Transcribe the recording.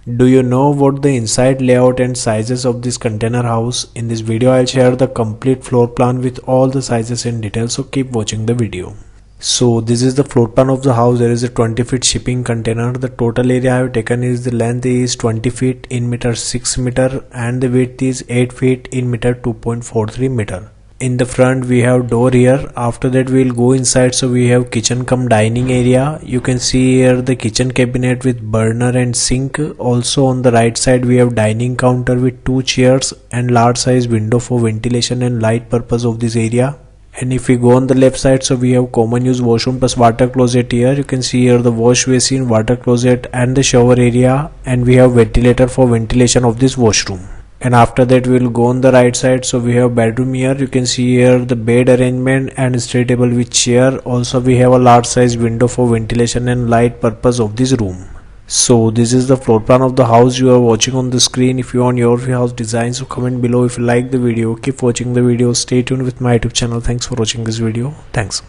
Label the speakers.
Speaker 1: Do you know what the inside layout and sizes of this container house? In this video I'll share the complete floor plan with all the sizes in detail, so keep watching the video. So this is the floor plan of the house. There is a 20 feet shipping container. The total area I have taken is the length is 20 feet in meter 6 meter and the width is 8 feet in meter 2.43 meter. In the front we have door here. After that we will go inside. So we have kitchen cum dining area. You can see here the kitchen cabinet with burner and sink. Also on the right side we have dining counter with 2 chairs and large size window for ventilation and light purpose of this area. And if we go on the left side, so we have common use washroom plus water closet here. You can see here the wash basin, water closet and the shower area, and we have ventilator for ventilation of this washroom. And after that we will go on the right side. So we have bedroom here. You can see here the bed arrangement and study table with chair. Also we have a large size window for ventilation and light purpose of this room. So this is the floor plan of the house you are watching on the screen. If you want your house design, so comment below. If you like the video, keep watching the video. Stay tuned with my YouTube channel. Thanks for watching this video. Thanks.